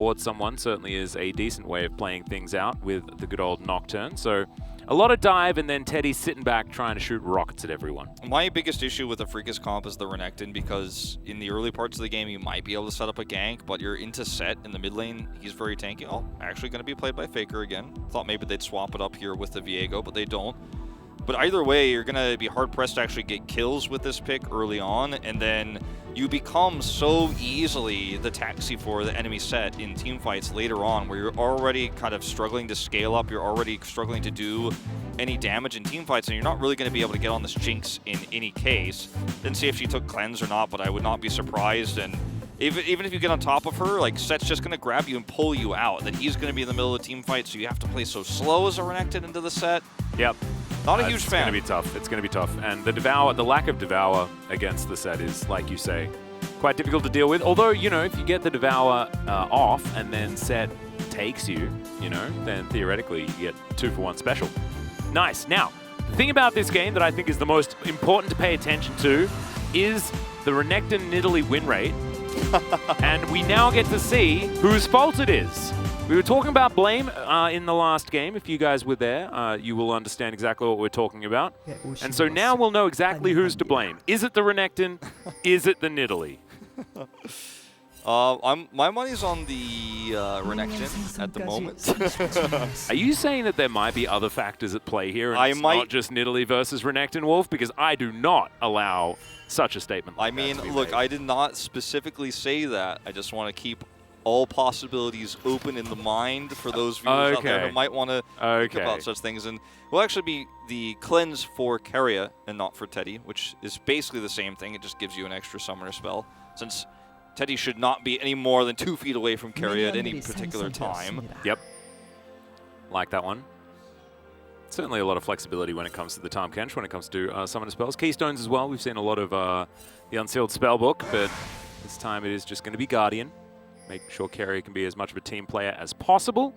support someone certainly is a decent way of playing things out with the good old Nocturne. So a lot of dive, and then Teddy's sitting back trying to shoot rockets at everyone. My biggest issue with the Freakus comp is the Renekton, because in the early parts of the game, you might be able to set up a gank, but you're into set in the mid lane. He's very tanky. Oh, actually going to be played by Faker again. Thought maybe they'd swap it up here with the Viego, but they don't. But either way, you're going to be hard-pressed to actually get kills with this pick early on, and then you become so easily the taxi for the enemy set in team fights later on, where you're already kind of struggling to scale up, you're already struggling to do any damage in team fights, and you're not really going to be able to get on this Jinx in any case. Didn't see if she took cleanse or not, but I would not be surprised. And even if you get on top of her, like, Set's just going to grab you and pull you out. Then he's going to be in the middle of the team fight, so you have to play so slow as a Renekton into the set. Yep. Not a huge fan. It's going to be tough. It's going to be tough. And the lack of Devour against the set is, like you say, quite difficult to deal with. Although, you know, if you get the Devour off and then set takes you, you know, then theoretically you get 2-for-1 special. Nice. Now, the thing about this game that I think is the most important to pay attention to is the Renekton Nidalee win rate. And we now get to see whose fault it is. We were talking about blame in the last game. If you guys were there, you will understand exactly what we're talking about. And so now we'll know exactly who's to blame. Is it the Renekton? Is it the Nidalee? My money's on the Renekton at the moment. Are you saying that there might be other factors at play here, and it's not just Nidalee versus Renekton, Wolf? Because I do not allow such a statement like that to be look, made. I did not specifically say that. I just want to keep all possibilities open in the mind for those viewers out there who might want to think about such things. And it will actually be the cleanse for Keria and not for Teddy, which is basically the same thing. It just gives you an extra summoner spell, since Teddy should not be any more than 2 feet away from Keria at any particular time. Yep. Like that one. Certainly a lot of flexibility when it comes to the Tahm Kench, when it comes to summoner spells. Keystones as well. We've seen a lot of the Unsealed Spellbook, but this time it is just going to be Guardian. Make sure Keria can be as much of a team player as possible.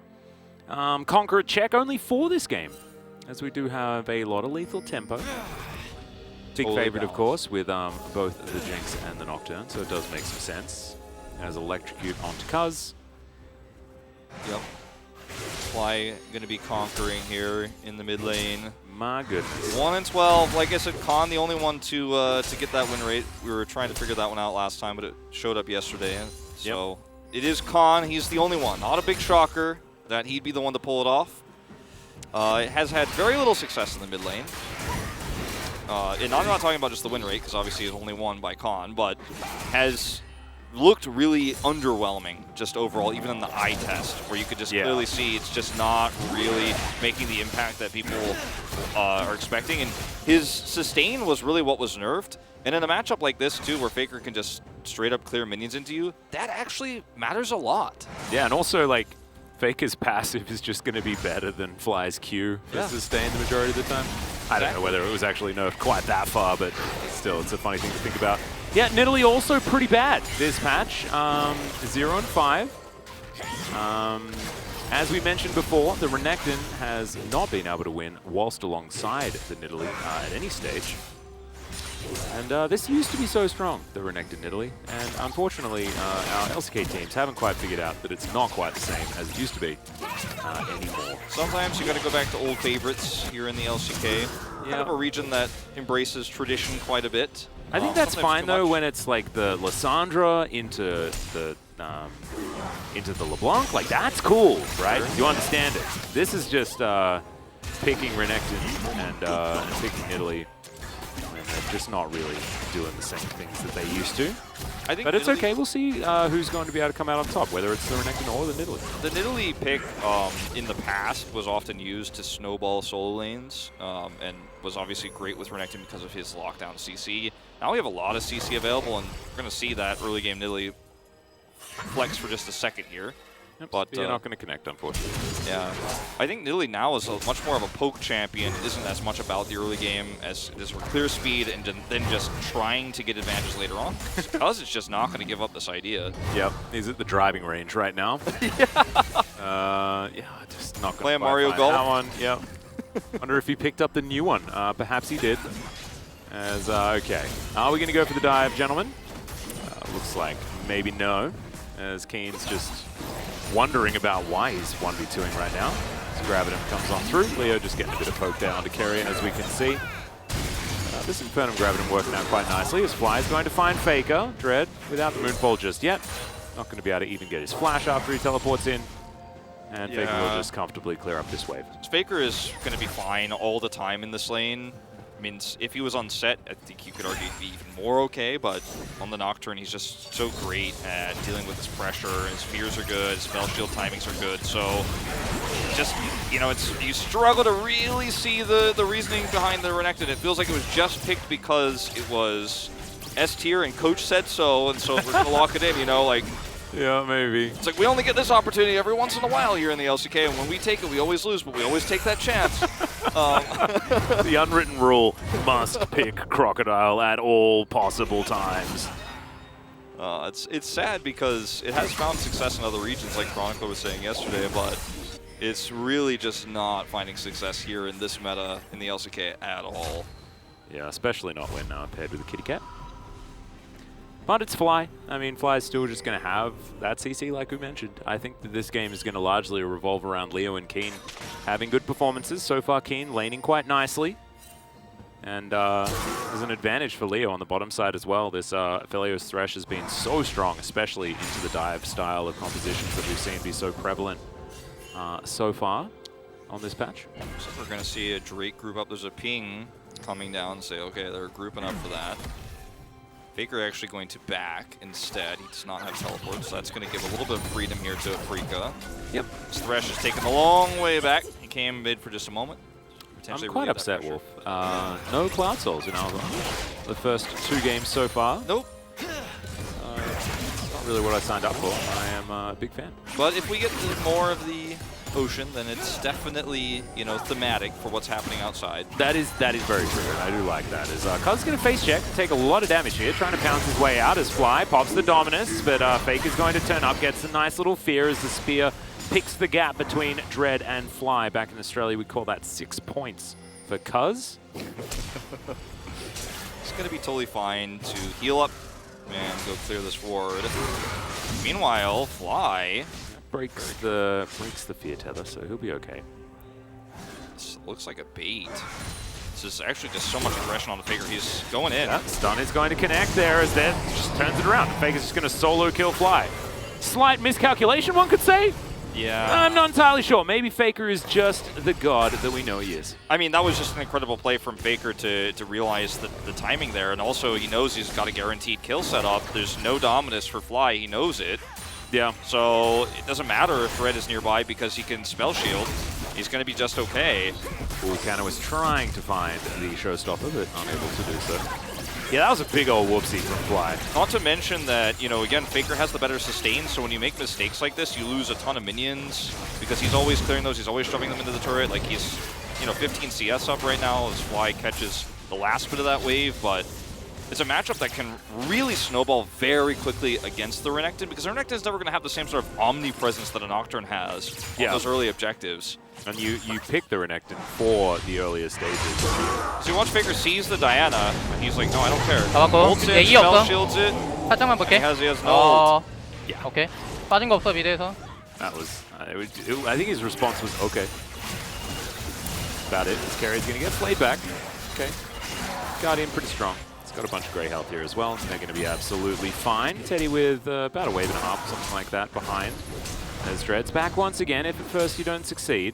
Conqueror check only for this game, as we do have a lot of lethal tempo. Big favorite, of course, with both the Jinx and the Nocturne, so it does make some sense. As Electrocute onto Cuz. Yep. Fly going to be conquering here in the mid lane. My goodness. 1 and 12. Like I said, Khan, the only one to get that win rate. We were trying to figure that one out last time, but it showed up yesterday. So it is Khan. He's the only one. Not a big shocker that he'd be the one to pull it off. It has had very little success in the mid lane. And I'm not talking about just the win rate, because obviously it's only won by Khan, but has looked really underwhelming just overall, even in the eye test, where you could just clearly see it's just not really making the impact that people are expecting. And his sustain was really what was nerfed. And in a matchup like this, too, where Faker can just straight up clear minions into you, that actually matters a lot. Yeah, and also, like, Faker's passive is just going to be better than Fly's Q for sustain the majority of the time. I don't know whether it was actually nerfed quite that far, but still, it's a funny thing to think about. Yeah, Nidalee also pretty bad this match. 0 and 5. As we mentioned before, the Renekton has not been able to win whilst alongside the Nidalee at any stage. And this used to be so strong, the Renekton Nidalee, and unfortunately our LCK teams haven't quite figured out that it's not quite the same as it used to be anymore. Sometimes you got to go back to old favorites here in the LCK. Kind of a region that embraces tradition quite a bit. I think that's fine though when it's like the Lissandra into the LeBlanc. Like, that's cool, right? You understand it. This is just picking Renekton and picking Nidalee. They're just not really doing the same things that they used to. I think, but it's okay. We'll see who's going to be able to come out on top, whether it's the Renekton or the Nidalee. The Nidalee pick in the past was often used to snowball solo lanes, and was obviously great with Renekton because of his lockdown CC. Now we have a lot of CC available, and we're going to see that early game Nidalee flex for just a second here. Yep, but you're not going to connect, unfortunately. Yeah, I think Nidalee now is much more of a poke champion. It isn't as much about the early game as it is for clear speed and then just trying to get advantage later on. Because it's just not going to give up this idea. Yep, he's at the driving range right now. Yeah, just not going to play a Mario Golf. That one. Yep. Wonder if he picked up the new one. Perhaps he did. As okay, are we going to go for the dive, gentlemen? Looks like maybe no. As Keen's just wondering about why he's 1v2ing right now. As Gravitum comes on through, Leo just getting a bit of poke down to carry it, as we can see. This Infernum Gravitum working out quite nicely, as Fly is going to find Faker. Dread, without the Moonfall just yet, not going to be able to even get his flash after he teleports in. And Faker will just comfortably clear up this wave. Faker is going to be fine all the time in this lane. I mean, if he was on set, I think you could argue he'd be even more okay, but on the Nocturne, he's just so great at dealing with his pressure. His fears are good, his spell shield timings are good, so just, you know, you struggle to really see the reasoning behind the Renekton. It feels like it was just picked because it was S tier and coach said so, and so we're going to lock it in, you know, like. Yeah, maybe. It's like we only get this opportunity every once in a while here in the LCK, and when we take it, we always lose, but we always take that chance. The unwritten rule, must pick Crocodile at all possible times. It's sad because it has found success in other regions, like Chronicler was saying yesterday, but it's really just not finding success here in this meta in the LCK at all. Yeah, especially not when paired with a Kitty Cat. But it's Fly. I mean, Fly is still just going to have that CC like we mentioned. I think that this game is going to largely revolve around Leo and Keen having good performances. So far, Keen laning quite nicely. And there's an advantage for Leo on the bottom side as well. This Aphelios Thresh has been so strong, especially into the dive style of compositions that we've seen be so prevalent so far on this patch. So we're going to see a Drake group up. There's a ping coming down and say, okay, they're grouping up for that. Faker actually going to back instead. He does not have teleport, so that's going to give a little bit of freedom here to Afrika. Yep. This Thresh is taking a long way back. He came mid for just a moment. I'm quite upset, Wolf. No Cloud Souls in Alva. The first 2 games so far. Nope. Not really what I signed up for. I am a big fan. But if we get more of the ocean, then it's definitely, you know, thematic for what's happening outside. That is very true, and I do like that. Cuz is going to face check, take a lot of damage here, trying to pounce his way out as Fly pops the Dominus, but Faker's going to turn up, gets a nice little fear as the spear picks the gap between Dread and Fly. Back in Australia, we call that 6 points for Cuz. It's going to be totally fine to heal up and go clear this ward. Meanwhile, Fly breaks the fear tether, so he'll be okay. This looks like a bait. This is actually just so much aggression on the Faker. He's going in. Yeah, stun is going to connect there as Death just turns it around. Faker's just going to solo kill Fly. Slight miscalculation, one could say. Yeah. I'm not entirely sure. Maybe Faker is just the god that we know he is. I mean, that was just an incredible play from Faker to realize the timing there, and also he knows he's got a guaranteed kill set up. There's no Dominus for Fly. He knows it. Yeah. So it doesn't matter if Red is nearby because he can spell shield. He's going to be just okay. Vulcano was trying to find the showstopper, but unable to do so. Yeah, that was a big old whoopsie from Fly. Not to mention that, you know, again, Faker has the better sustain, so when you make mistakes like this, you lose a ton of minions because he's always clearing those, he's always shoving them into the turret. Like, he's, you know, 15 CS up right now as Fly catches the last bit of that wave, but it's a matchup that can really snowball very quickly against the Renekton because the Renekton is never going to have the same sort of omnipresence that a Nocturne has on those early objectives. And you pick the Renekton for the earlier stages. So you watch Faker sees the Diana, and he's like, no, I don't care. 잡았고 Ults it, spell shields it. 살짝만 볼게. He has no ult. Yeah. 오케이. 빠진 거 없어 미드에서. That was, I think his response was okay. About it. His carry's going to get slayed back. Okay. Guardian pretty strong. It's got a bunch of grey health here as well. They're going to be absolutely fine. Teddy with about a wave and a half, something like that, behind. As Dread's back once again, if at first you don't succeed.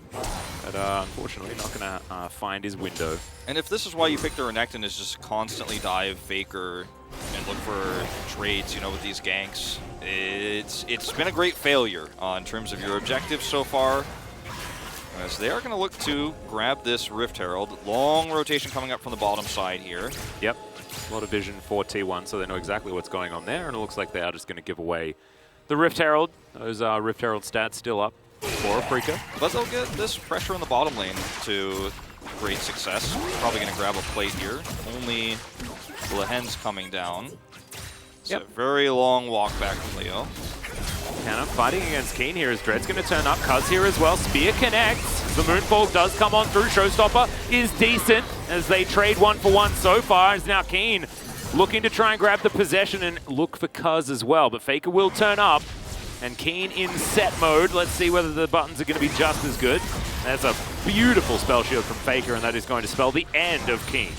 But unfortunately, not going to find his window. And if this is why you pick the Renekton, is just constantly dive Faker and look for trades, you know, with these ganks. It's been a great failure in terms of your objectives so far. As they are going to look to grab this Rift Herald. Long rotation coming up from the bottom side here. Yep. A lot of vision for T1, so they know exactly what's going on there, and it looks like they are just going to give away the Rift Herald. Those Rift Herald stats still up for Afrika. But they'll get this pressure in the bottom lane to great success. Probably going to grab a plate here. Only Lehen's coming down. It's a very long walk back from Leo. Cannon fighting against Keen here as Dread's going to turn up. Cuz here as well. Spear connects. The Moonfall does come on through. Showstopper is decent as they trade 1-for-1 so far. As now Keen looking to try and grab the possession and look for Cuz as well. But Faker will turn up. And Keen in set mode. Let's see whether the buttons are going to be just as good. That's a beautiful spell shield from Faker, and that is going to spell the end of Keen.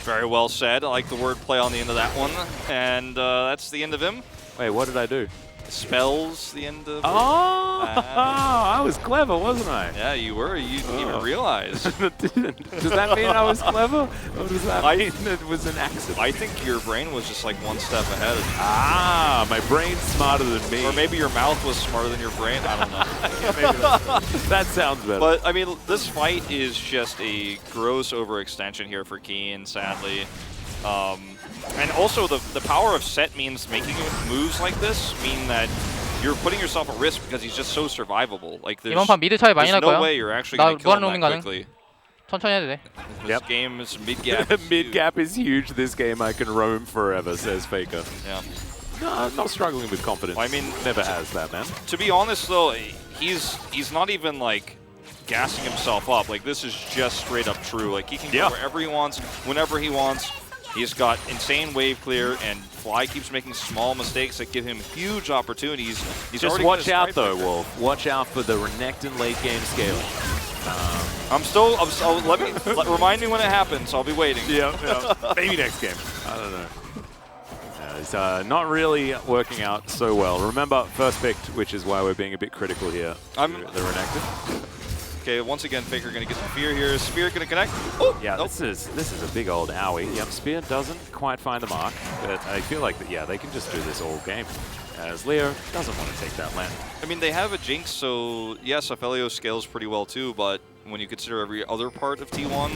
Very well said. I like the wordplay on the end of that one. And that's the end of him. Wait, what did I do? Spells the end of... I was clever, wasn't I? Yeah, you were. You didn't even realize. Does that mean I was clever? Or does that mean it was an accident? I think your brain was just like one step ahead. Ah, my brain's smarter than me. Or maybe your mouth was smarter than your brain. I don't know. Maybe that sounds better. But, I mean, this fight is just a gross overextension here for Keen, sadly. And also, the power of set means making moves like this mean that you're putting yourself at risk because he's just so survivable. Like, there's 이번 판 미드 차이 많이 날 no 거야. way you're actually 나 going to kill 무한 him 로밍 that 가능. quickly. 천천히 해도 돼. This game is mid-gap. Mid-gap is huge. This game I can roam forever, says Faker. Yeah. No, I'm not struggling with confidence. I mean, never has that, man. To be honest, though, he's not even, like, gassing himself up. Like, this is just straight up true. Like, he can go wherever he wants, whenever he wants. He's got insane wave clear, and Fly keeps making small mistakes that give him huge opportunities. He's Just already watch out, though, Faker. Wolf. Watch out for the Renekton late game scaling. Remind me when it happens. I'll be waiting. Yeah. Maybe next game. I don't know. It's not really working out so well. Remember, first picked, which is why we're being a bit critical here. The Renekton. Okay, once again, Faker going to get some fear here. Spear going to connect. Oh, yeah, nope. this is a big old owie. Yep, Spear doesn't quite find the mark, but I feel like they can just do this all game. As Leo doesn't want to take that land. I mean, they have a Jinx, so yes, Aphelios scales pretty well too, but when you consider every other part of T1,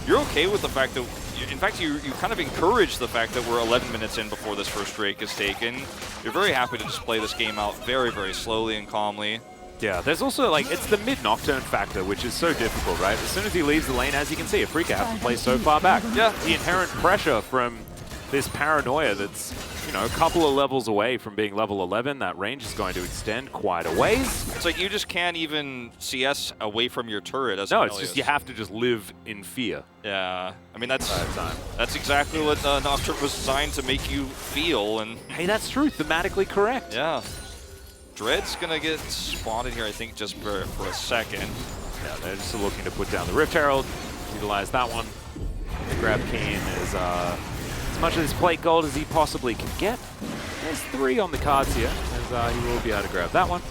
you're okay with the fact that, in fact, you kind of encourage the fact that we're 11 minutes in before this first Drake is taken. You're very happy to just play this game out very, very slowly and calmly. Yeah, there's also, like, it's the mid-nocturne factor, which is so difficult, right? As soon as he leaves the lane, as you can see, Afrika has to play so far back. Yeah. The inherent pressure from this paranoia that's, you know, a couple of levels away from being level 11, that range is going to extend quite a ways. It's like you just can't even CS away from your turret as No, it's just you have to just live in fear. Yeah, I mean, that's exactly what Nocturne was designed to make you feel. And hey, that's true, thematically correct. Yeah. Dread's going to get spotted here, I think, just for a second. Yeah, they're just looking to put down the Rift Herald, utilize that one. Grab Keen as much of this plate gold as he possibly can get. There's 3 on the cards here, as he will be able to grab that one.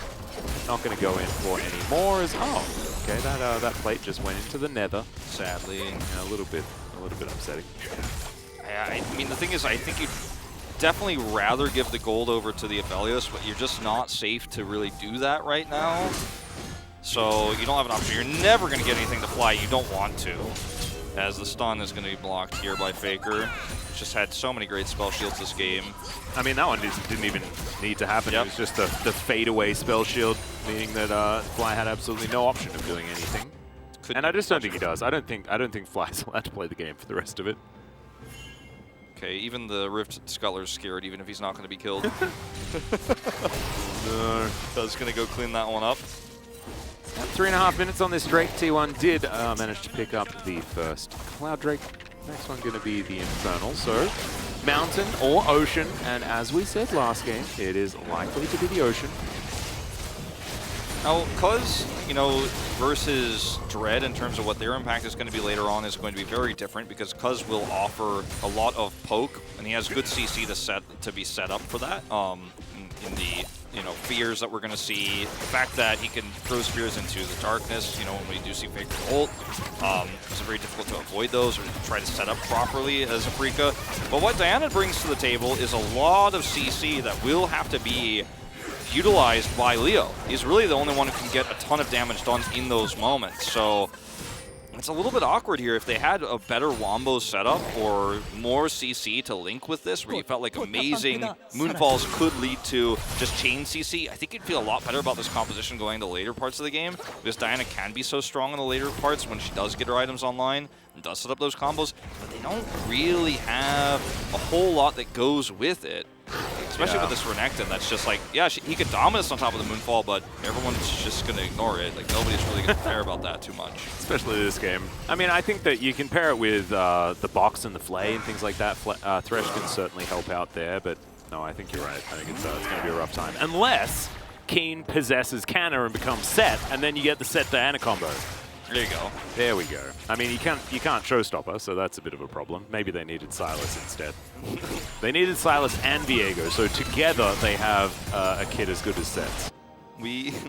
Not going to go in for any more as, okay, that plate just went into the nether. Sadly. Yeah, a little bit upsetting. I mean, the thing is, I think you'd definitely rather give the gold over to the Aphelios, but you're just not safe to really do that right now. So you don't have an option. You're never going to get anything to fly. You don't want to, as the stun is going to be blocked here by Faker. Just had so many great spell shields this game. I mean, that one didn't even need to happen. It was just the fade-away spell shield, meaning that Fly had absolutely no option of doing anything. And I just don't think he does. I don't think Fly's allowed to play the game for the rest of it. Okay, even the Rift Scuttler's scared, even if he's not going to be killed. No. Does going to go clean that one up. 3.5 minutes on this Drake. T1 did manage to pick up the first Cloud Drake. Next one going to be the Infernal. So, Mountain or Ocean. And as we said last game, it is likely to be the Ocean. Now, Cuz, you know, versus Dread in terms of what their impact is going to be later on is going to be very different because Cuz will offer a lot of poke, and he has good CC to be set up for that. In the fears that we're going to see, the fact that he can throw spears into the darkness, when we do see Faker ult, it's very difficult to avoid those or try to set up properly as Afrika. But what Diana brings to the table is a lot of CC that will have to be utilized by Leo. He's really the only one who can get a ton of damage done in those moments. So it's a little bit awkward here. If they had a better Wombo setup or more CC to link with this, where you felt like amazing Moonfalls could lead to just chain CC, I think you'd feel a lot better about this composition going into the later parts of the game, because Diana can be so strong in the later parts when she does get her items online and does set up those combos, but they don't really have a whole lot that goes with it. Especially with this Renekton, that's just like, yeah, he could dominate on top of the Moonfall, but everyone's just going to ignore it. Like, nobody's really going to care about that too much. Especially this game. I mean, I think that you can pair it with the box and the Flay and things like that. Thresh can certainly help out there, but No, I think you're right. I think it's going to be a rough time. Unless Keen possesses Canna and becomes set, and then you get the set Diana combo. There you go. There we go. I mean, you can't showstopper, so that's a bit of a problem. Maybe they needed Silas instead. They needed Silas and Viego, so together they have a kid as good as Sets.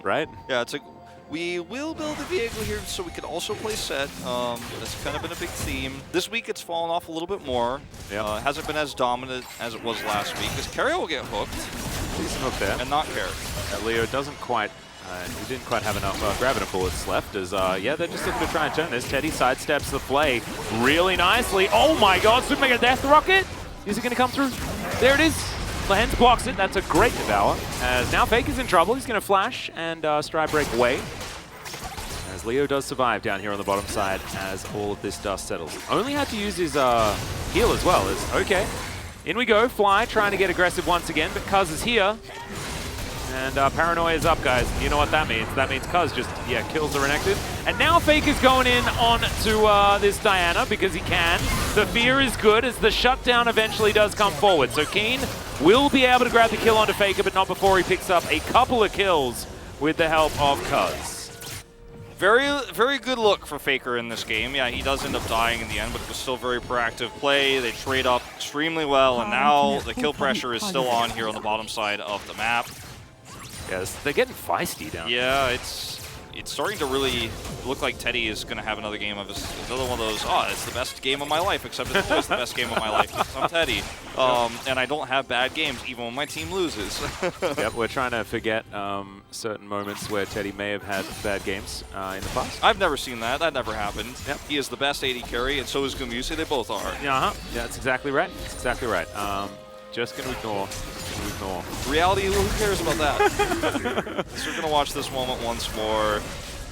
Right? Yeah, we will build a vehicle here so we can also play set. That's kind of been a big theme. This week it's fallen off a little bit more. Yep. Hasn't been as dominant as it was last week. Because Carry will get hooked. Decent hook there. And not Carry. Leo doesn't quite, he didn't quite have enough gravity bullets left as, yeah, they're just looking to try and turn this. Teddy sidesteps the play really nicely. Oh my god, Super Mega Death Rocket! Is it going to come through? There it is. Lehens blocks it. That's a great devour. As now Fake is in trouble. He's going to flash and stride break away. As Leo does survive down here on the bottom side as all of this dust settles. Only had to use his heal as well. Okay, in we go. Fly trying to get aggressive once again, but Cuz is here. And Paranoia is up, guys. You know what that means. That means Cuz just, yeah, kills the Renekton. And now Fake is going in on to this Diana because he can. The fear is good as the shutdown eventually does come forward. So Keen will be able to grab the kill onto Faker, but not before he picks up a couple of kills with the help of Cuz. Very, very good look for Faker in this game. Yeah, he does end up dying in the end, but it was still very proactive play. They trade up extremely well, and now the kill pressure is still on here on the bottom side of the map. Yes, they're getting feisty down. Yeah, it's starting to really look like Teddy is going to have another game of his, another one of those, oh, it's the best game of my life, except it's always the best game of my life because I'm Teddy. And I don't have bad games, even when my team loses. Yep, we're trying to forget certain moments where Teddy may have had bad games in the past. I've never seen that. That never happened. Yep. He is the best AD carry, and so is Gumuse. They both are. Yeah, yeah, that's exactly right. That's exactly right. Just going to ignore. Reality, who cares about that? So we're going to watch this moment once more.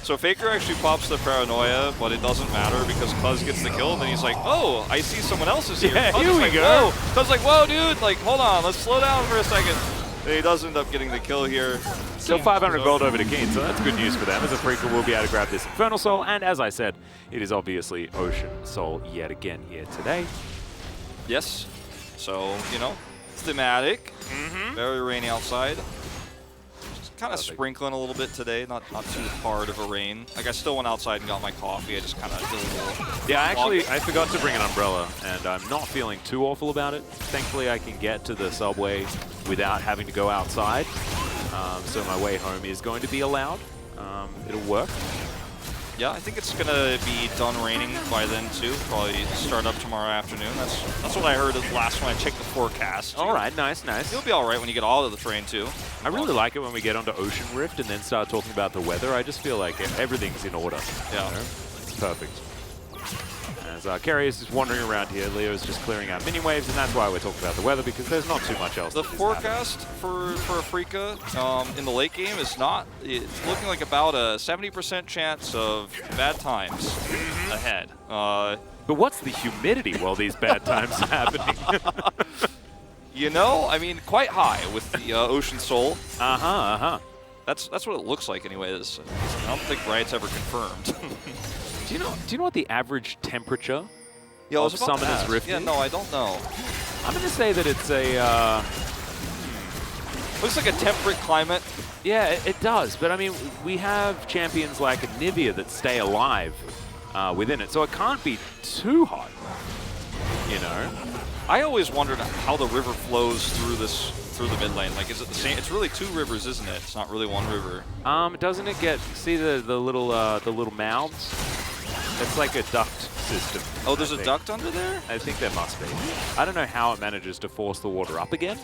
So Faker actually pops the Paranoia, but it doesn't matter because Cuz gets the kill, and then he's like, oh, I see someone else is here. Yeah, Cuz here is we like, go. whoa. Cuz like, whoa, dude, like, hold on, let's slow down for a second. And he does end up getting the kill here. Still 500 gold over to Keen, so that's good news for them, as a Freaker will be able to grab this Infernal Soul, and as I said, it is obviously Ocean Soul yet again here today. Yes. So, you know, thematic. Very rainy outside. Just kind of sprinkling a little bit today, not too hard of a rain. Like, I still went outside and got my coffee. I just kind of did a little... Yeah, actually, I forgot to bring an umbrella, and I'm not feeling too awful about it. Thankfully, I can get to the subway without having to go outside. So my way home is going to be allowed. It'll work. Yeah, I think it's going to be done raining by then, too. Probably start up tomorrow afternoon. That's what I heard last time I checked the forecast. All right, nice, nice. You'll be all right when you get all of the train, too. I really like it when we get onto Ocean Rift and then start talking about the weather. I just feel like everything's in order. Yeah. You know? It's perfect. As Carrie is just wandering around here, Leo's just clearing out mini waves, and that's why we're talking about the weather, because there's not too much else. The forecast for Africa in the late game is not, it's looking like about a 70% chance of bad times ahead. But what's the humidity while these bad times are happening? You know, I mean, quite high with the Ocean Soul. That's what it looks like anyways. I don't think Riot's ever confirmed. Do you know what the average temperature of Summoner's Rift is? Yeah, no, I don't know. I'm going to say that it's a... Looks like a temperate climate. Yeah, it does. But, I mean, we have champions like Nivea that stay alive within it, so it can't be too hot, you know? I always wondered how the river flows through the mid lane. Like, is it the same? It's really two rivers, isn't it? It's not really one river. Doesn't it get, see the little mouths? It's like a duct system. Oh, there's a duct under there? I think there must be. I don't know how it manages to force the water up again,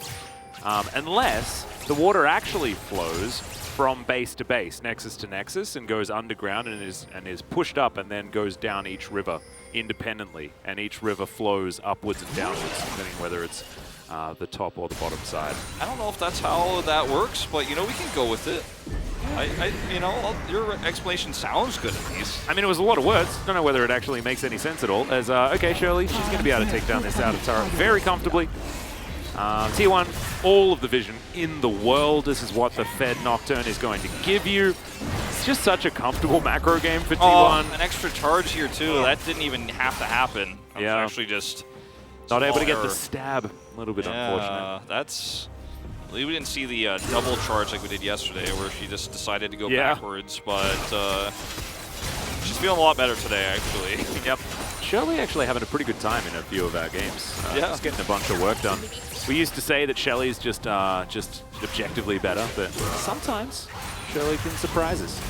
unless the water actually flows from base to base, nexus to nexus, and goes underground and is pushed up and then goes down each river independently, and each river flows upwards and downwards, depending whether it's the top or the bottom side. I don't know if that's how that works, but, you know, we can go with it. You know, your explanation sounds good at least. I mean, it was a lot of words. Don't know whether it actually makes any sense at all. As, okay, Shirley, she's going to be able to take down this outer turret very comfortably. TWon, all of the vision in the world. This is what the Fed Nocturne is going to give you. It's just such a comfortable macro game for T1. An extra charge here, too. That didn't even have to happen. Yeah. Actually just... Not able to get the stab. A little bit unfortunate. That's... We didn't see the double charge like we did yesterday, where she just decided to go backwards, but she's feeling a lot better today, actually. Yep. Shelly actually having a pretty good time in a few of our games. Just getting a bunch of work done. We used to say that Shelly's just objectively better, but sometimes Shelly can surprise us.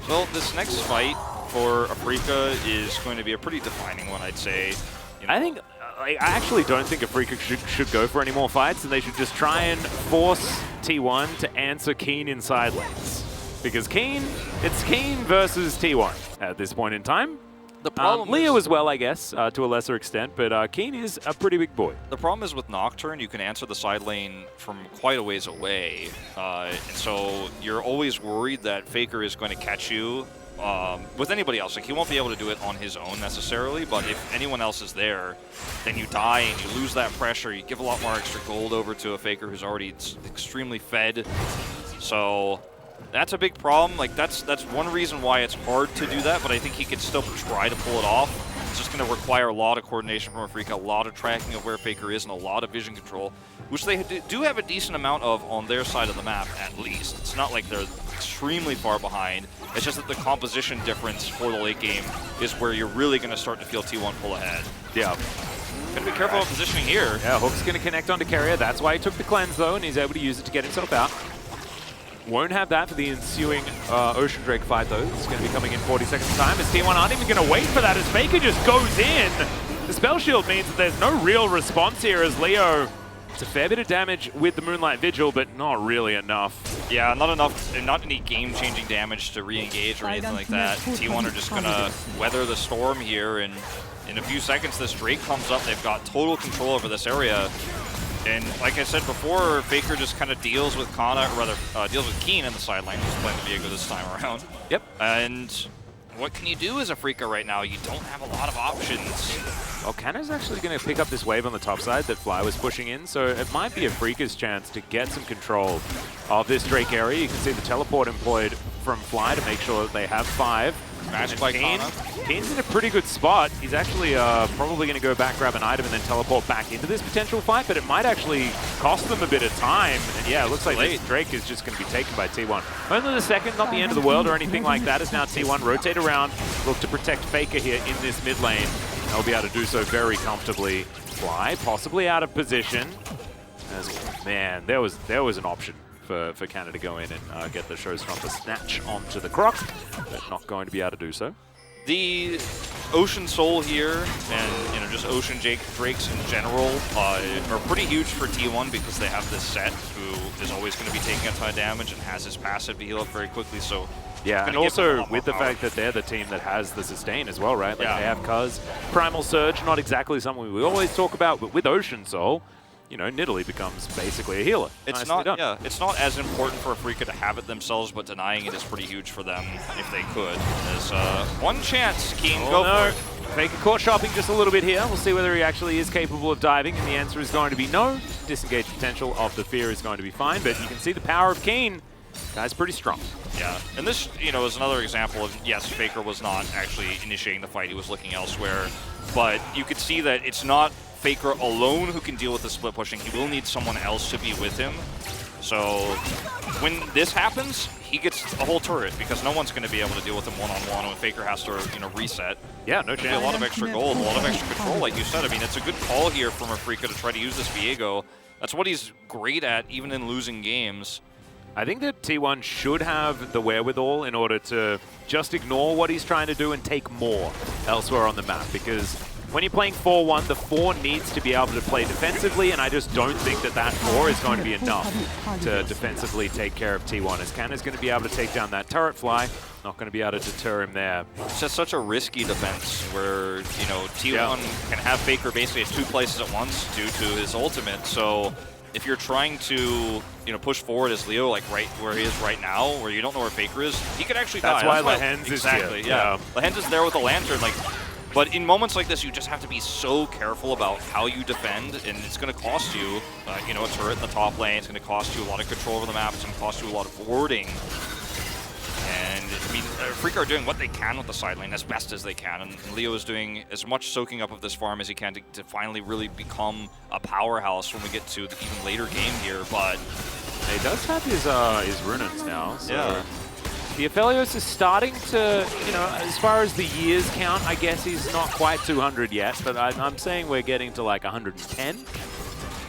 Well, this next fight for Afrika is going to be a pretty defining one, I'd say. You know, I actually don't think Afrika should go for any more fights, and they should just try and force T1 to answer Keen in side lanes. Because it's Keen versus T1 at this point in time. the problem Leo as well, I guess, to a lesser extent, but Keen is a pretty big boy. The problem is with Nocturne, you can answer the side lane from quite a ways away. And so you're always worried that Faker is going to catch you. With anybody else, like he won't be able to do it on his own necessarily, but if anyone else is there, then you die and you lose that pressure. You give a lot more extra gold over to a Faker who's already extremely fed. So that's a big problem. Like that's one reason why it's hard to do that, but I think he could still try to pull it off. It's just going to require a lot of coordination from Afrika, a lot of tracking of where Faker is, and a lot of vision control, which they do have a decent amount of on their side of the map, at least. It's not like they're extremely far behind. It's just that the composition difference for the late game is where you're really going to start to feel T1 pull ahead. Yeah. Gotta be careful of positioning here. Yeah, Hook's going to connect onto Carrier. That's why he took the cleanse, though, and he's able to use it to get himself out. Won't have that for the ensuing Ocean Drake fight, though. It's going to be coming in 40 seconds time, as T1 aren't even going to wait for that, as Faker just goes in. The Spell Shield means that there's no real response here, as Leo... It's a fair bit of damage with the Moonlight Vigil, but not really enough. Yeah, not enough, and not any game-changing damage to re-engage or anything like that. T1 are just going to weather the storm here, and in a few seconds this Drake comes up. They've got total control over this area. And like I said before, Faker just kind of deals with Kana, or rather, deals with Keen in the sideline, who's playing the Viego this time around. Yep. And what can you do as Afrika right now? You don't have a lot of options. Well, Kana's actually going to pick up this wave on the top side that Fly was pushing in, so it might be Afrika's chance to get some control of this Drake area. You can see the teleport employed from Fly to make sure that they have 5. Matched by Kana. Keen's in a pretty good spot. He's actually probably going to go back, grab an item, and then teleport back into this potential fight, but it might actually cost them a bit of time. And yeah, it looks like this Drake is just going to be taken by T1. Only the second, not the end of the world or anything like that, as now T1 rotate around, look to protect Faker here in this mid lane. They'll be able to do so very comfortably. Fly, possibly out of position. As, man, there was an option for Kana to go in and get the Showstopper snatch onto the Croc, but not going to be able to do so. The Ocean Soul here, and just Ocean Drakes in general, are pretty huge for T1 because they have this Set, who is always going to be taking a ton of damage and has his passive to heal up very quickly. So yeah, and also with the fact that they're the team that has the sustain as well, right? Like they have Cuz, Primal Surge, not exactly something we always talk about, but with Ocean Soul, you know, Nidalee becomes basically a healer. It's not as important for Afrika to have it themselves, but denying it is pretty huge for them if they could. There's one chance, Keen, go for it. Faker caught shopping just a little bit here. We'll see whether he actually is capable of diving, and the answer is going to be no. Disengage potential of the Fear is going to be fine, but you can see the power of Keen. Guy's pretty strong. Yeah, and this, is another example of, yes, Faker was not actually initiating the fight. He was looking elsewhere, but you could see that it's not Faker alone who can deal with the split pushing. He will need someone else to be with him. So when this happens, he gets a whole turret because no one's going to be able to deal with him one-on-one when Faker has to, reset. Yeah, no chance. A lot of extra gold, a lot of extra control, like you said. I mean, it's a good call here from Afrika to try to use this Viego. That's what he's great at, even in losing games. I think that T1 should have the wherewithal in order to just ignore what he's trying to do and take more elsewhere on the map, because when you're playing 4-1, the 4 needs to be able to play defensively, and I just don't think that 4 is going to be enough to defensively take care of T1, as Kana's going to be able to take down that turret Fly, not going to be able to deter him there. It's just such a risky defense where, T1 can have Faker basically at 2 places at once due to his ultimate, so if you're trying to, push forward as Leo, like right where he is right now, where you don't know where Faker is, he could actually die. That's why Lehens is here. Exactly, yeah. Lehens is there with a lantern, but in moments like this, you just have to be so careful about how you defend, and it's going to cost you, a turret in the top lane. It's going to cost you a lot of control over the map. It's going to cost you a lot of warding. And, I mean, Afrika are doing what they can with the side lane as best as they can, and Leo is doing as much soaking up of this farm as he can to finally really become a powerhouse when we get to the even later game here, but... He does have his Runins now, so... Yeah. The Aphelios is starting to, you know, as far as the years count, I guess he's not quite 200 yet, but I'm saying we're getting to like 110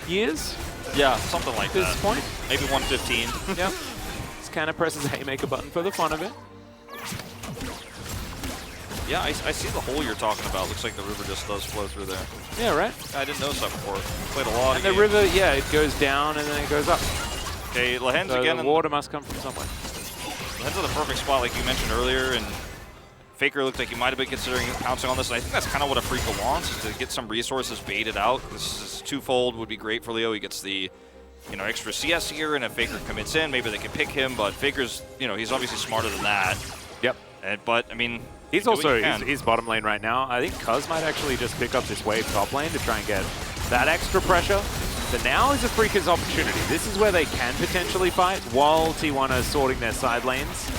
years. Yeah, something like at that. this point. Maybe 115. Yeah. Just kind of presses the haymaker button for the fun of it. Yeah, I see the hole you're talking about. Looks like the river just does flow through there. Yeah, right. I didn't notice that before. Played a lot And of the games. river, yeah, it goes down and then it goes up. Okay, Lahen's So again. the water must come from somewhere. Lahen's in the perfect spot, like you mentioned earlier, and Faker looked like he might have been considering pouncing on this, and I think that's kind of what Afrika wants, is to get some resources baited out. This is twofold, would be great for Leo. He gets the, you know, extra CS here, and if Faker commits in, maybe they can pick him, but Faker's, you know, he's obviously smarter than that. Yep. But, I mean, He's do what also, you can. he's bottom lane right now. I think Cuz might actually just pick up this wave top lane to try and get that extra pressure. But now is Afrika's opportunity. This is where they can potentially fight while TWon are sorting their side lanes.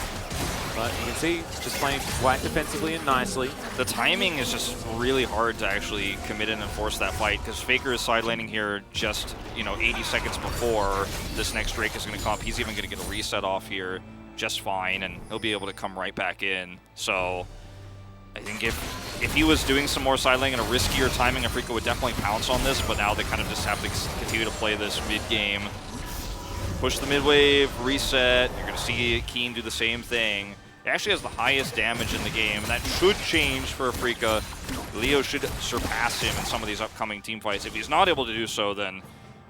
But you can see, just playing quite defensively and nicely. The timing is just really hard to actually commit in and force that fight, because Faker is side laning here just, you know, 80 seconds before this next Drake is going to come up. He's even going to get a reset off here just fine, and he'll be able to come right back in. So I think if he was doing some more side laning and a riskier timing, Afrika would definitely pounce on this, but now they kind of just have to continue to play this mid-game. Push the mid-wave, reset. You're going to see Keen do the same thing. He actually has the highest damage in the game, and that should change for Afrika. Leo should surpass him in some of these upcoming team fights. If he's not able to do so, then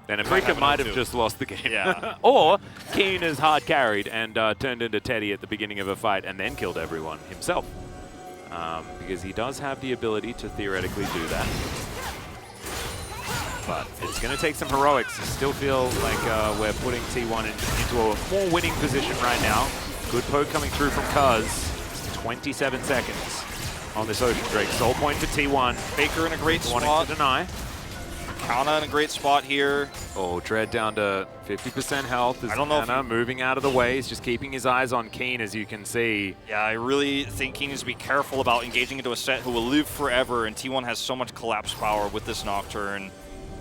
Afrika might have just lost the game. Yeah. Or Keen is hard carried and turned into Teddy at the beginning of a fight and then killed everyone himself. Because he does have the ability to theoretically do that. But it's going to take some heroics. I still feel like we're putting TWon into a more winning position right now. Good poke coming through from Cuz. 27 seconds on this Ocean Drake. Soul point for T1. Faker in a great Wanting spot. to deny. Kana in a great spot here. Oh, Dread down to 50% health. I don't know if Kana moving out of the way. He's just keeping his eyes on Keen, as you can see. Yeah, I really think he needs to be careful about engaging into a set who will live forever, and T1 has so much collapse power with this Nocturne.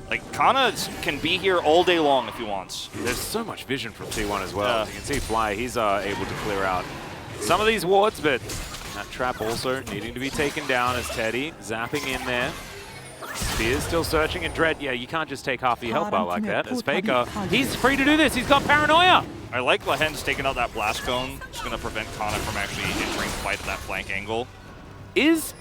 Like, Kana can be here all day long if he wants. There's so much vision from T1 as well. Yeah. As you can see Fly, he's able to clear out some of these wards, but that trap also needing to be taken down as Teddy zapping in there. Spear's still searching, and Dread, yeah, you can't just take half your health bar like that. As Faker, he's free to do this. He's got Paranoia. I like Lahen's taking out that blast cone. It's going to prevent Kana from actually entering the fight at that flank angle. Is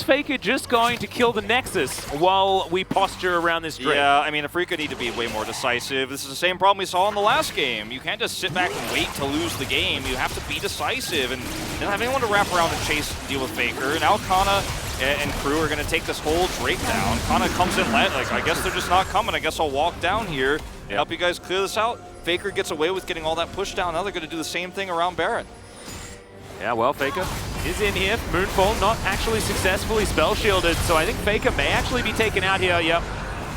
Faker just going to kill the Nexus while we posture around this Drake? Yeah, I mean, Afrika need to be way more decisive. This is the same problem we saw in the last game. You can't just sit back and wait to lose the game. You have to be decisive, and you don't have anyone to wrap around and chase and deal with Faker. Now Kana and crew are going to take this whole Drake down. Kana comes in late, like, I guess they're just not coming. I guess I'll walk down here and help you guys clear this out. Faker gets away with getting all that push down. Now they're going to do the same thing around Baron. Yeah, well, Faker is in here. Moonfall not actually successfully spell shielded, so I think Faker may actually be taken out here. Yep,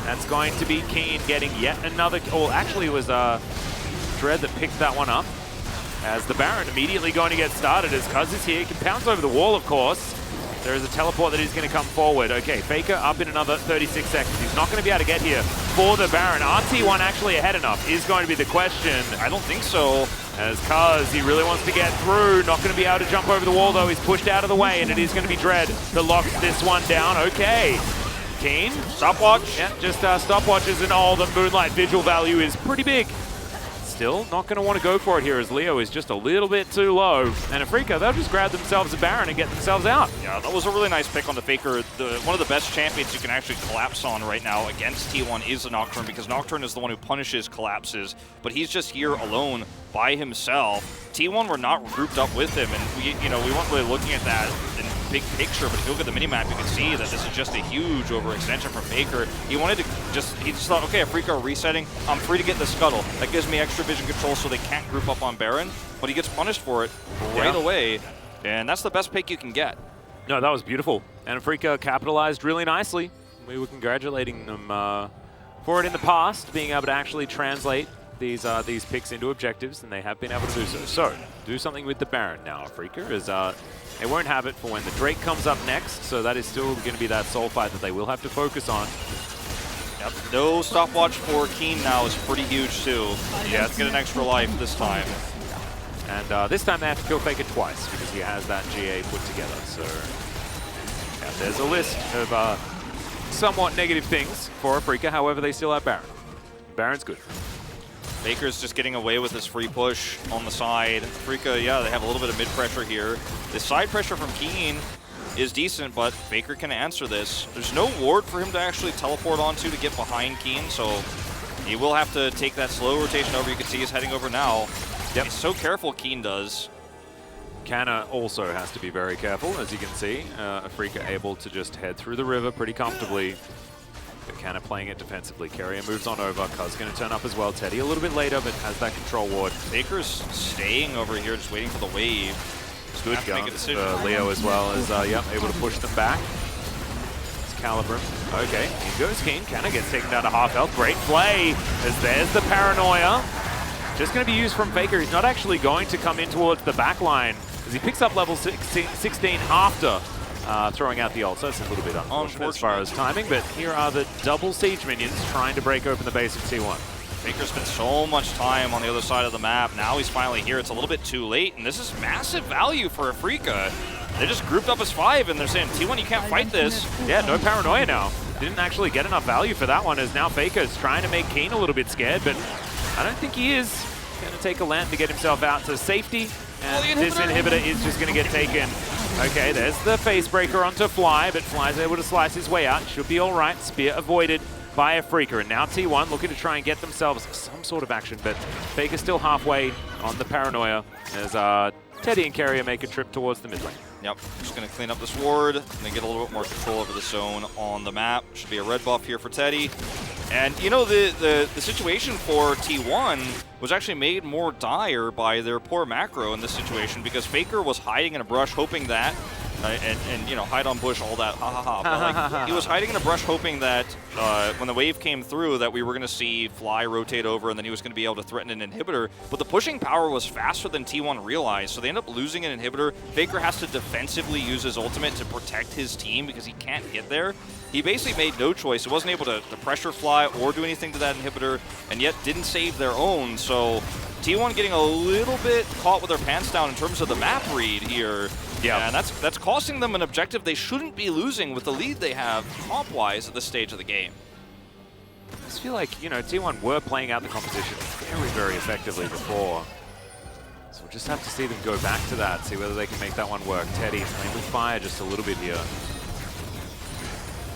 that's going to be Keen getting yet another. Oh, actually, it was Dread that picked that one up. As the Baron immediately going to get started as Cuz is here. He can pounce over the wall, of course. There is a teleport that is going to come forward. Okay, Faker up in another 36 seconds. He's not going to be able to get here for the Baron. RT1 actually ahead enough is going to be the question. I don't think so. As Cuz, he really wants to get through. Not going to be able to jump over the wall, though. He's pushed out of the way, and it is going to be Dread that locks this one down. Okay. Keen. Stopwatch. Yeah, just stopwatches and all. The Moonlight Vigil value is pretty big. Still not going to want to go for it here as Leo is just a little bit too low. And Afrika, they'll just grab themselves a Baron and get themselves out. Yeah, that was a really nice pick on the Faker. One of the best champions you can actually collapse on right now against T1 is the Nocturne, because Nocturne is the one who punishes collapses, but he's just here alone by himself. T1 were not grouped up with him, and we weren't really looking at that in big picture, but if you look at the minimap, you can see that this is just a huge overextension from Faker. He just thought, okay, Afrika are resetting, I'm free to get the scuttle. That gives me extra vision control so they can't group up on Baron, but he gets punished for it right away, and that's the best pick you can get. No, that was beautiful. And Afrika capitalized really nicely. We were congratulating them for it in the past, being able to actually translate these picks into objectives, and they have been able to do so. So, do something with the Baron now, Freaka, as they won't have it for when the Drake comes up next, so that is still going to be that soul fight that they will have to focus on. Yep. No stopwatch for Keen now is pretty huge too. He has to get an extra life this time. And this time they have to kill Faker twice because he has that GA put together. So yeah, there's a list of somewhat negative things for Freaka. However, they still have Baron. Baron's good. Faker's just getting away with his free push on the side. Freaka, yeah, they have a little bit of mid pressure here. The side pressure from Keen is decent, but Faker can answer this. There's no ward for him to actually teleport onto to get behind Keen, so he will have to take that slow rotation over. You can see he's heading over now. Yep. He's so careful, Keen does. Canna also has to be very careful, as you can see. Freaka able to just head through the river pretty comfortably. But Canna playing it defensively. Carrier moves on over. Cuz going to turn up as well. Teddy a little bit later, but has that control ward. Baker's staying over here, just waiting for the wave. Good gun for Leo as well as, yep, able to push them back. It's Calibrum. Okay, here goes Keen. Canna gets taken down to half health. Great play, as there's the paranoia. Just going to be used from Faker. He's not actually going to come in towards the back line, as he picks up level 16 after throwing out the ult. So that's a little bit unfortunate as far as timing, but here are the double siege minions trying to break open the base of T1. Faker spent so much time on the other side of the map. Now he's finally here. It's a little bit too late, and this is massive value for Freaka. They just grouped up as 5, and they're saying, T1, you can't fight this. Yeah, no paranoia now. Didn't actually get enough value for that one, as now Faker's trying to make Keen a little bit scared, but I don't think he is. Going to take a lantern to get himself out to safety, and this inhibitor is just going to get taken. Okay, there's the face breaker onto Fly, but Fly's able to slice his way out. Should be all right. Spear avoided by a Freaka, and now T1 looking to try and get themselves some sort of action, but Faker's still halfway on the paranoia as Teddy and Carrier make a trip towards the mid lane. Yep, just going to clean up this ward and then get a little bit more control over the zone on the map. Should be a red buff here for Teddy. And, you know, the situation for T1 was actually made more dire by their poor macro in this situation, because Faker was hiding in a brush hoping that, and you know, hide on bush, all that, ha ha ha. But like, he was hiding in a brush hoping that when the wave came through that we were going to see Fly rotate over and then he was going to be able to threaten an inhibitor. But the pushing power was faster than T1 realized, so they end up losing an inhibitor. Faker has to defensively use his ultimate to protect his team because he can't get there. He basically made no choice. He wasn't able to pressure Fly or do anything to that inhibitor, and yet didn't save their own. So T1 getting a little bit caught with their pants down in terms of the map read here. Yeah, and that's costing them an objective they shouldn't be losing with the lead they have comp-wise at this stage of the game. I just feel like, you know, T1 were playing out the competition very, very effectively before. So we'll just have to see them go back to that, see whether they can make that one work. Teddy playing with fire just a little bit here.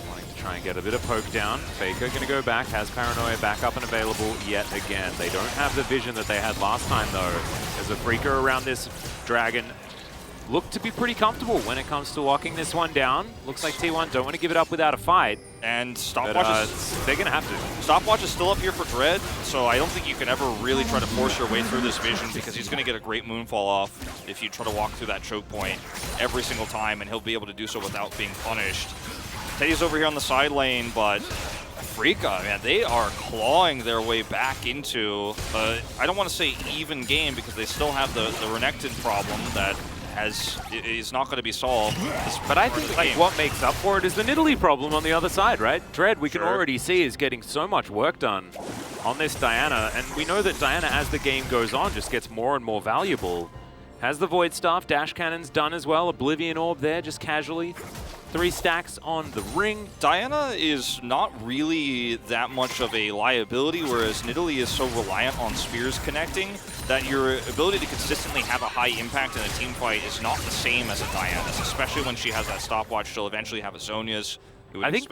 Wanting to try and get a bit of poke down. Faker going to go back, has Paranoia back up and available yet again. They don't have the vision that they had last time though. There's a Freaker around this dragon. Look to be pretty comfortable when it comes to locking this one down. Looks like T1 don't want to give it up without a fight. And stopwatch they're going to have to. Stopwatch is still up here for Dread, so I don't think you can ever really try to force your way through this vision, because he's going to get a great moonfall off if you try to walk through that choke point every single time, and he'll be able to do so without being punished. Teddy's over here on the side lane, but Freaka, man, they are clawing their way back into, I don't want to say even game, because they still have the Renekton problem that is not going to be solved. But I think like what makes up for it is the Nidalee problem on the other side, right? Dread, we can already see, is getting so much work done on this Diana, and we know that Diana, as the game goes on, just gets more and more valuable. Has the Void Staff, Dash Cannon's done as well, Oblivion Orb there, just casually. 3 stacks on the ring. Diana is not really that much of a liability, whereas Nidalee is so reliant on spears connecting that your ability to consistently have a high impact in a team fight is not the same as a Diana's, especially when she has that stopwatch. She'll eventually have a Zhonya's. I think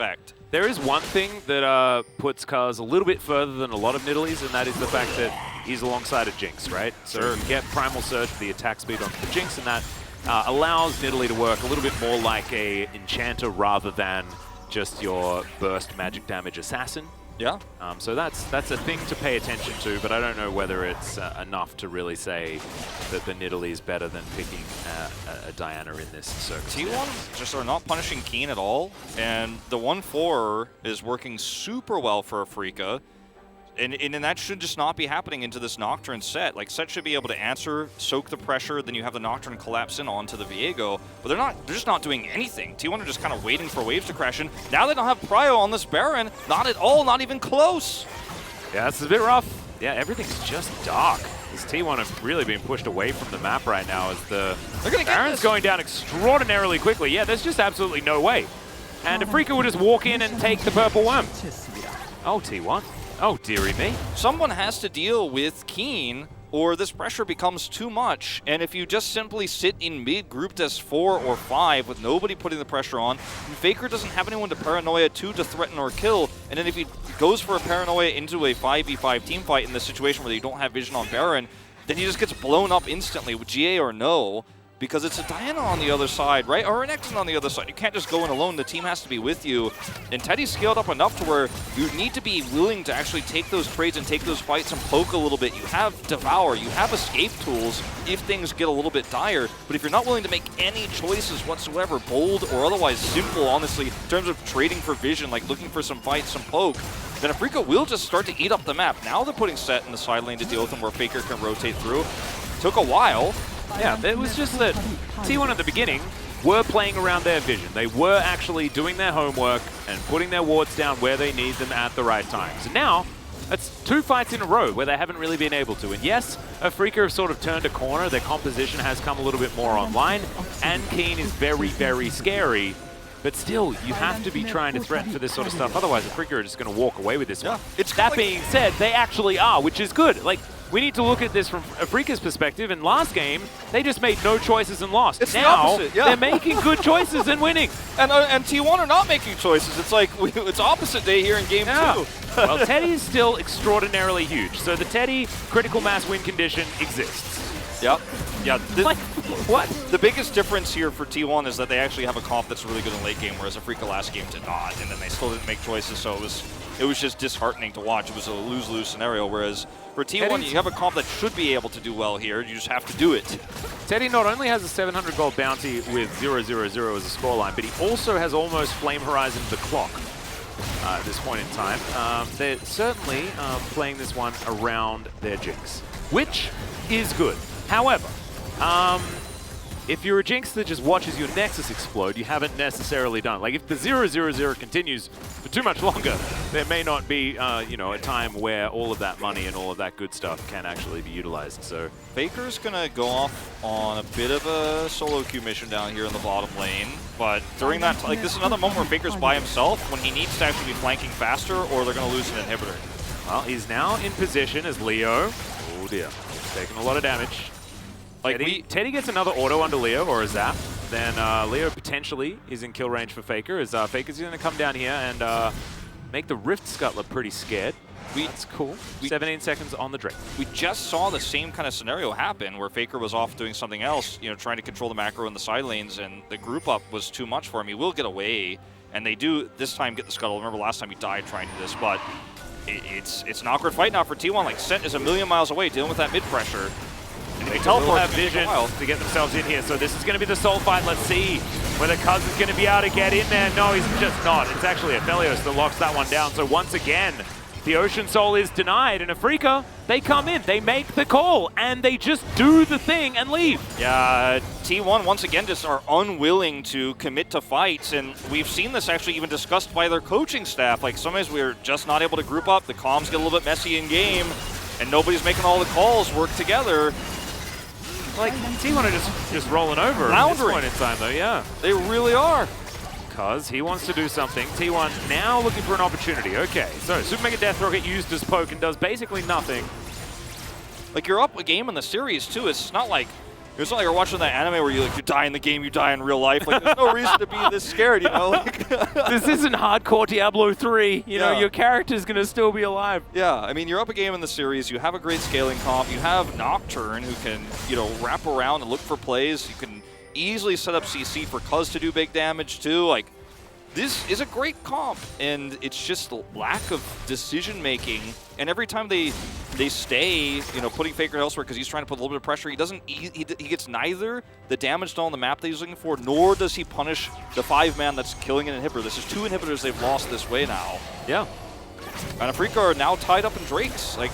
there is one thing that puts Cuz a little bit further than a lot of Nidalees, and that is the fact that he's alongside a Jinx, right? So you get Primal Surge for the attack speed onto the Jinx, and that allows Nidalee to work a little bit more like a enchanter rather than just your burst magic damage assassin. Yeah. So that's a thing to pay attention to, but I don't know whether it's enough to really say that the Nidalee is better than picking a Diana in this circumstance. T1 just are not punishing Keen at all, and the 1-4 is working super well for Freaka. And that should just not be happening into this Nocturne set. Like, set should be able to answer, soak the pressure, then you have the Nocturne collapse in onto the Viego. But they're just not doing anything. T1 are just kind of waiting for waves to crash in. Now they don't have Prio on this Baron. Not at all, not even close. Yeah, it's a bit rough. Yeah, everything's just dark. This T1 have really been pushed away from the map right now as the Baron's going down extraordinarily quickly. Yeah, there's just absolutely no way. And Afrika will just walk in and take the purple worm. Oh, T1. Oh, dearie me. Someone has to deal with Keen, or this pressure becomes too much. And if you just simply sit in mid grouped as 4 or 5 with nobody putting the pressure on, Faker doesn't have anyone to Paranoia to threaten or kill. And then if he goes for a Paranoia into a 5v5 team fight in the situation where they don't have vision on Baron, then he just gets blown up instantly with GA or no. Because it's a Diana on the other side, right? Or an Exon on the other side. You can't just go in alone. The team has to be with you. And Teddy's scaled up enough to where you need to be willing to actually take those trades and take those fights and poke a little bit. You have Devour. You have escape tools if things get a little bit dire. But if you're not willing to make any choices whatsoever, bold or otherwise simple, honestly, in terms of trading for vision, like looking for some fights, some poke, then Afrika will just start to eat up the map. Now they're putting Set in the side lane to deal with him where Faker can rotate through. Took a while. Yeah, it was just that T1 at the beginning were playing around their vision. They were actually doing their homework and putting their wards down where they need them at the right times. And now, it's 2 fights in a row where they haven't really been able to. And yes, Afrika have sort of turned a corner. Their composition has come a little bit more online. And Keen is very, very scary. But still, you have to be trying to threaten for this sort of stuff. Otherwise, Afrika are just going to walk away with this one. That being said, they actually are, which is good. Like, we need to look at this from Afrika's perspective. In last game, they just made no choices and lost. It's now, the opposite, yeah. They're making good choices and winning. And T1 are not making choices. It's like, it's opposite day here in game 2. Well, Teddy is still extraordinarily huge. So the Teddy critical mass win condition exists. Yep. Yeah. Like, what? The biggest difference here for T1 is that they actually have a comp that's really good in late game, whereas Afrika last game did not, and then they still didn't make choices, so it was just disheartening to watch. It was a lose-lose scenario, whereas for T1, you have a comp that should be able to do well here. You just have to do it. Teddy not only has a 700 gold bounty with 0-0-0 as a scoreline, but he also has almost Flame Horizon the clock at this point in time. They're certainly playing this one around their Jinx, which is good. However, if you're a Jinx that just watches your Nexus explode, you haven't necessarily done it. Like, if the 0-0-0 continues for too much longer, there may not be, you know, a time where all of that money and all of that good stuff can actually be utilized. So Faker's gonna go off on a bit of a solo queue mission down here in the bottom lane, but during that, like, this is another moment where Faker's by himself when he needs to actually be flanking faster, or they're gonna lose an inhibitor. Well, he's now in position as Leo. Oh dear, he's taking a lot of damage. Like Teddy gets another auto onto Leo, or a zap, then Leo potentially is in kill range for Faker, as Faker's going to come down here and make the Rift Scuttler pretty scared. That's cool. 17 seconds on the Drake. We just saw the same kind of scenario happen where Faker was off doing something else, you know, trying to control the macro in the side lanes, and the group up was too much for him. He will get away, and they do this time get the Scuttle. Remember last time he died trying to do this, but it's an awkward fight now for T1. Like, Sent is a million miles away dealing with that mid pressure. They teleport have vision to get themselves in here, so this is going to be the soul fight. Let's see whether Cuz is going to be able to get in there. No, he's just not. It's actually Aphelios that locks that one down. So once again, the Ocean Soul is denied, and Afrika, they come in, they make the call, and they just do the thing and leave. Yeah, T1 once again just are unwilling to commit to fights, and we've seen this actually even discussed by their coaching staff. Like, sometimes we're just not able to group up, the comms get a little bit messy in game, and nobody's making all the calls work together. Like, T1 are just rolling over at this point in time, though, yeah. They really are. Cuz he wants to do something. T1 now looking for an opportunity. Okay, so Super Mega Death Rocket used as poke and does basically nothing. Like, you're up a game in the series, too. It's not like you're watching that anime where you die in the game, you die in real life. Like, there's no reason to be this scared, you know? Like, this isn't hardcore Diablo 3. You know, your character's going to still be alive. Yeah, I mean, you're up a game in the series. You have a great scaling comp. You have Nocturne who can, you know, wrap around and look for plays. You can easily set up CC for Cuz to do big damage, too. Like, this is a great comp, and it's just lack of decision-making. And every time they stay, you know, putting Faker elsewhere because he's trying to put a little bit of pressure, he gets neither the damage done on the map that he's looking for, nor does he punish the 5-man that's killing an inhibitor. This is 2 inhibitors they've lost this way now. Yeah. And Afrika are now tied up in Drakes. Like,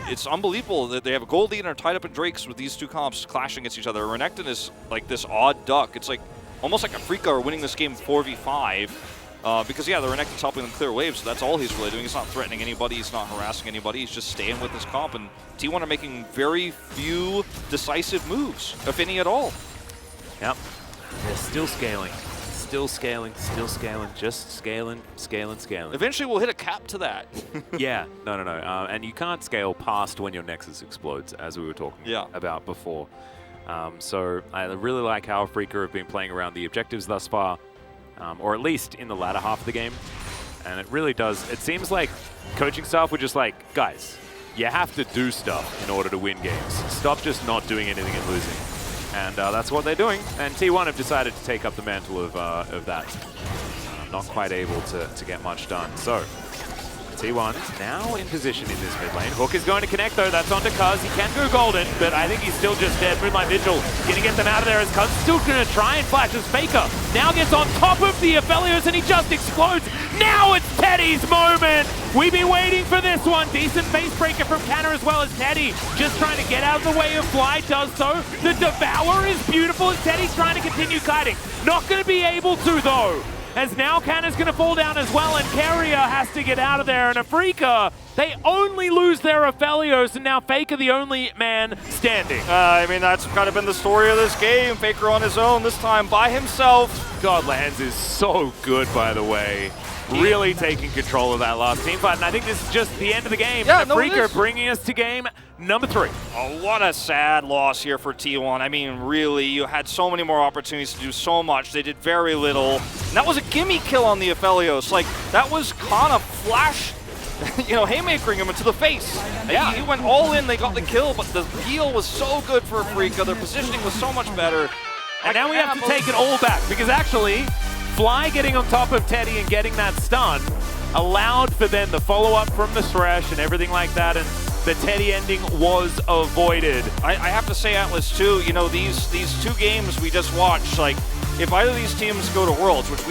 it's unbelievable that they have a gold lead and are tied up in Drakes with these two comps clashing against each other. Renekton is like this odd duck. It's like almost like Afrika are winning this game 4v5 because, yeah, the Renekton's helping them clear waves, so that's all he's really doing. He's not threatening anybody. He's not harassing anybody. He's just staying with his comp. And T1 are making very few decisive moves, if any at all. Yep. They're still scaling. Still scaling, just scaling. Eventually we'll hit a cap to that. Yeah, no. And you can't scale past when your Nexus explodes, as we were talking about before. So I really like how Afrika have been playing around the objectives thus far, or at least in the latter half of the game. And it really does, it seems like coaching staff were just like, guys, you have to do stuff in order to win games. Stop just not doing anything and losing. And that's what they're doing. And T1 have decided to take up the mantle of that. Not quite able to get much done. So T1 now in position in this mid lane. Hook is going to connect though. That's onto Cuz. He can go golden, but I think he's still just dead. Moonlight Vigil gonna get them out of there as Cuz still gonna try and flash as Faker now gets on top of the Aphelios and he just explodes. Now it's Teddy's moment. We've been waiting for this one. Decent face breaker from Canna as well as Teddy. Just trying to get out of the way of Fly, does so. The Devour is beautiful as Teddy's trying to continue kiting. Not gonna be able to though, as now Canna's going to fall down as well, and Carrier has to get out of there. And Afrika, they only lose their Aphelios, and now Faker the only man standing. I mean, that's kind of been the story of this game. Faker on his own, this time by himself. Godlands is so good, by the way. Really taking control of that last team fight, and I think this is just the end of the game. Yeah, Afrika bringing us to game number 3. Oh, what a sad loss here for T1. I mean, really, you had so many more opportunities to do so much. They did very little. And that was a gimme kill on the Aphelios. Like, that was kind of flash, haymakering him into the face. Yeah. He went all in, they got the kill, but the heal was so good for Afrika. Their positioning was so much better. And now we have to take it all back, because actually, Fly getting on top of Teddy and getting that stun allowed for then the follow-up from the Thresh and everything like that, and the Teddy ending was avoided. I have to say, Atlas, too, these 2 games we just watched, like, if either of these teams go to Worlds, which we